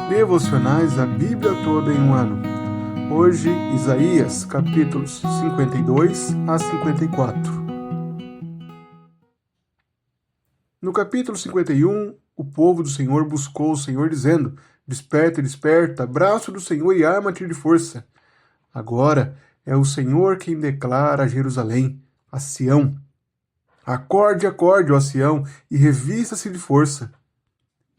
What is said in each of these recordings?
Devocionais a Bíblia toda em um ano. Hoje, Isaías, capítulos 52 a 54. No capítulo 51, o povo do Senhor buscou o Senhor, dizendo: Desperta, desperta, braço do Senhor, e arma-te de força. Agora é o Senhor quem declara a Jerusalém, a Sião: Acorde, acorde, ó Sião, e revista-se de força.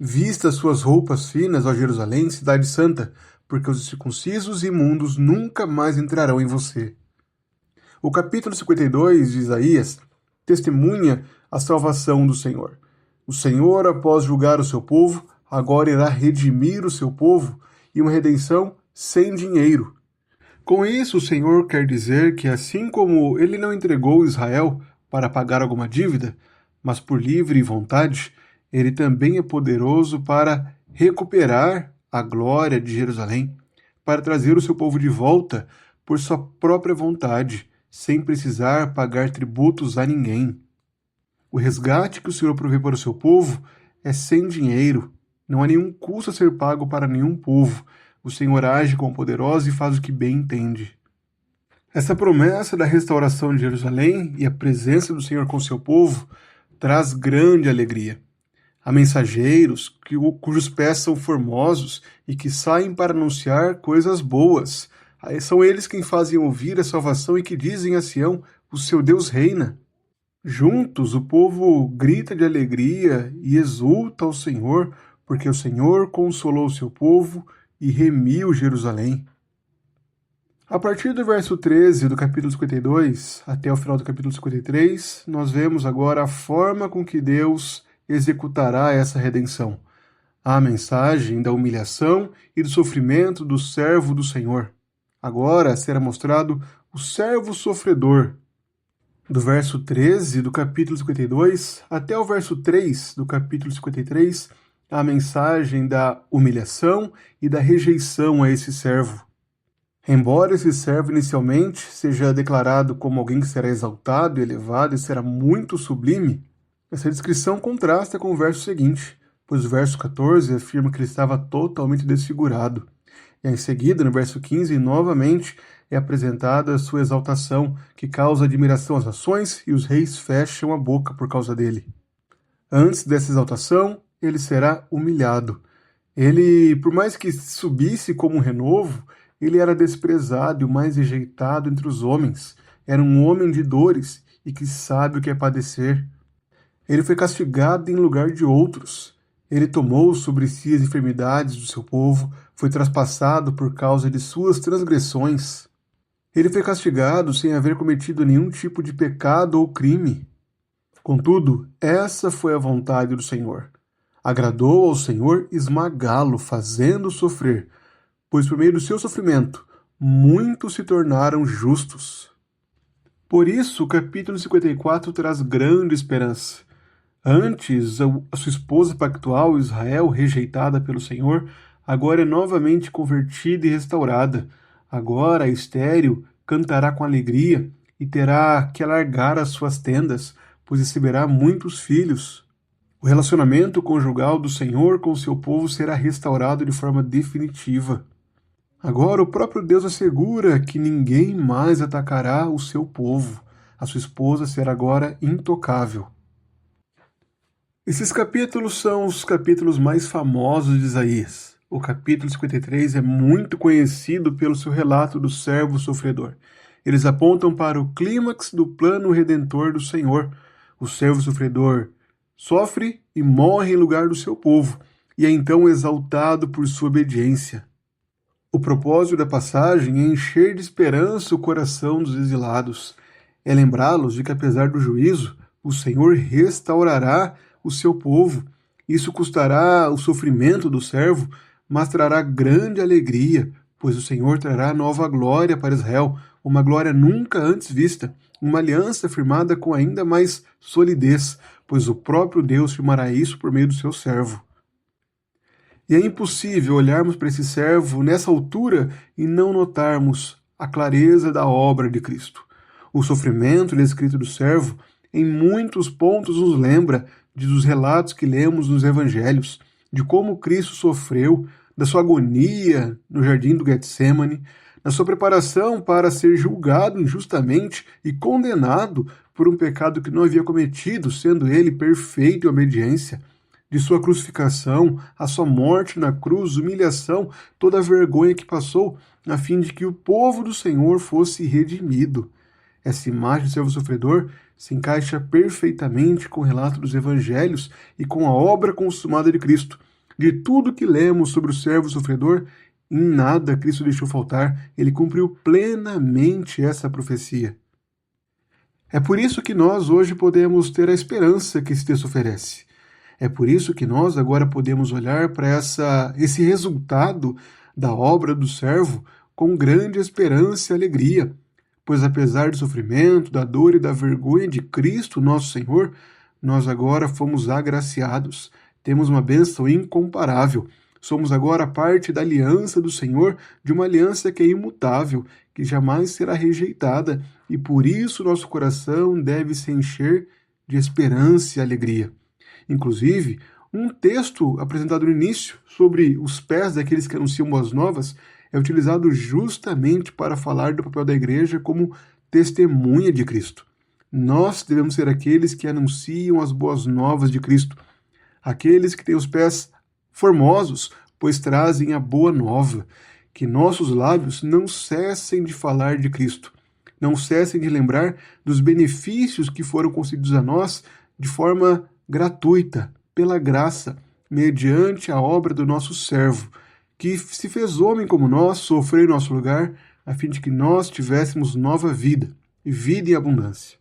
Vista suas roupas finas, ó Jerusalém, cidade santa, porque os circuncisos e imundos nunca mais entrarão em você. O capítulo 52 de Isaías testemunha a salvação do Senhor. O Senhor, após julgar o seu povo, agora irá redimir o seu povo, e uma redenção sem dinheiro. Com isso, o Senhor quer dizer que, assim como ele não entregou Israel para pagar alguma dívida, mas por livre vontade, ele também é poderoso para recuperar a glória de Jerusalém, para trazer o seu povo de volta por sua própria vontade, sem precisar pagar tributos a ninguém. O resgate que o Senhor provê para o seu povo é sem dinheiro. Não há nenhum custo a ser pago para nenhum povo. O Senhor age como poderoso e faz o que bem entende. Essa promessa da restauração de Jerusalém e a presença do Senhor com o seu povo traz grande alegria. Há mensageiros cujos pés são formosos e que saem para anunciar coisas boas. São eles quem fazem ouvir a salvação e que dizem a Sião: o seu Deus reina. Juntos o povo grita de alegria e exulta ao Senhor, porque o Senhor consolou o seu povo e remiu Jerusalém. A partir do verso 13 do capítulo 52 até o final do capítulo 53, nós vemos agora a forma com que Deus executará essa redenção. A mensagem da humilhação e do sofrimento do servo do Senhor. Agora será mostrado o servo sofredor. Do verso 13 do capítulo 52 até o verso 3 do capítulo 53, a mensagem da humilhação e da rejeição a esse servo. Embora esse servo inicialmente seja declarado como alguém que será exaltado e elevado e será muito sublime, essa descrição contrasta com o verso seguinte, pois o verso 14 afirma que ele estava totalmente desfigurado. E em seguida, no verso 15, novamente é apresentada a sua exaltação, que causa admiração às nações e os reis fecham a boca por causa dele. Antes dessa exaltação, ele será humilhado. Ele, por mais que subisse como um renovo, ele era desprezado e o mais rejeitado entre os homens. Era um homem de dores e que sabe o que é padecer. Ele foi castigado em lugar de outros. Ele tomou sobre si as enfermidades do seu povo, foi traspassado por causa de suas transgressões. Ele foi castigado sem haver cometido nenhum tipo de pecado ou crime. Contudo, essa foi a vontade do Senhor. Agradou ao Senhor esmagá-lo, fazendo sofrer, pois por meio do seu sofrimento, muitos se tornaram justos. Por isso, o capítulo 54 traz grande esperança. Antes, a sua esposa pactual, Israel, rejeitada pelo Senhor, agora é novamente convertida e restaurada. Agora, a estéril cantará com alegria e terá que alargar as suas tendas, pois receberá muitos filhos. O relacionamento conjugal do Senhor com o seu povo será restaurado de forma definitiva. Agora, o próprio Deus assegura que ninguém mais atacará o seu povo. A sua esposa será agora intocável. Esses capítulos são os capítulos mais famosos de Isaías. O capítulo 53 é muito conhecido pelo seu relato do servo sofredor. Eles apontam para o clímax do plano redentor do Senhor. O servo sofredor sofre e morre em lugar do seu povo, e é então exaltado por sua obediência. O propósito da passagem é encher de esperança o coração dos exilados. É lembrá-los de que, apesar do juízo, o Senhor restaurará o seu povo. Isso custará o sofrimento do servo, mas trará grande alegria, pois o Senhor trará nova glória para Israel, uma glória nunca antes vista, uma aliança firmada com ainda mais solidez, pois o próprio Deus firmará isso por meio do seu servo. E é impossível olharmos para esse servo nessa altura e não notarmos a clareza da obra de Cristo. O sofrimento descrito do servo, em muitos pontos, nos lembra dos relatos que lemos nos evangelhos, de como Cristo sofreu, da sua agonia no jardim do Getsêmani, na sua preparação para ser julgado injustamente e condenado por um pecado que não havia cometido, sendo ele perfeito em obediência, de sua crucificação, a sua morte na cruz, humilhação, toda a vergonha que passou, a fim de que o povo do Senhor fosse redimido. Essa imagem do servo sofredor se encaixa perfeitamente com o relato dos evangelhos e com a obra consumada de Cristo. De tudo que lemos sobre o servo sofredor, em nada Cristo deixou faltar, ele cumpriu plenamente essa profecia. É por isso que nós hoje podemos ter a esperança que esse texto oferece. É por isso que nós agora podemos olhar para esse resultado da obra do servo com grande esperança e alegria, pois apesar do sofrimento, da dor e da vergonha de Cristo, nosso Senhor, nós agora fomos agraciados, temos uma bênção incomparável. Somos agora parte da aliança do Senhor, de uma aliança que é imutável, que jamais será rejeitada, e por isso nosso coração deve se encher de esperança e alegria. Inclusive, um texto apresentado no início sobre os pés daqueles que anunciam boas novas é utilizado justamente para falar do papel da igreja como testemunha de Cristo. Nós devemos ser aqueles que anunciam as boas novas de Cristo, aqueles que têm os pés formosos, pois trazem a boa nova. Que nossos lábios não cessem de falar de Cristo, não cessem de lembrar dos benefícios que foram concedidos a nós de forma gratuita, pela graça, mediante a obra do nosso servo, que se fez homem como nós, sofreu em nosso lugar, a fim de que nós tivéssemos nova vida, e vida em abundância.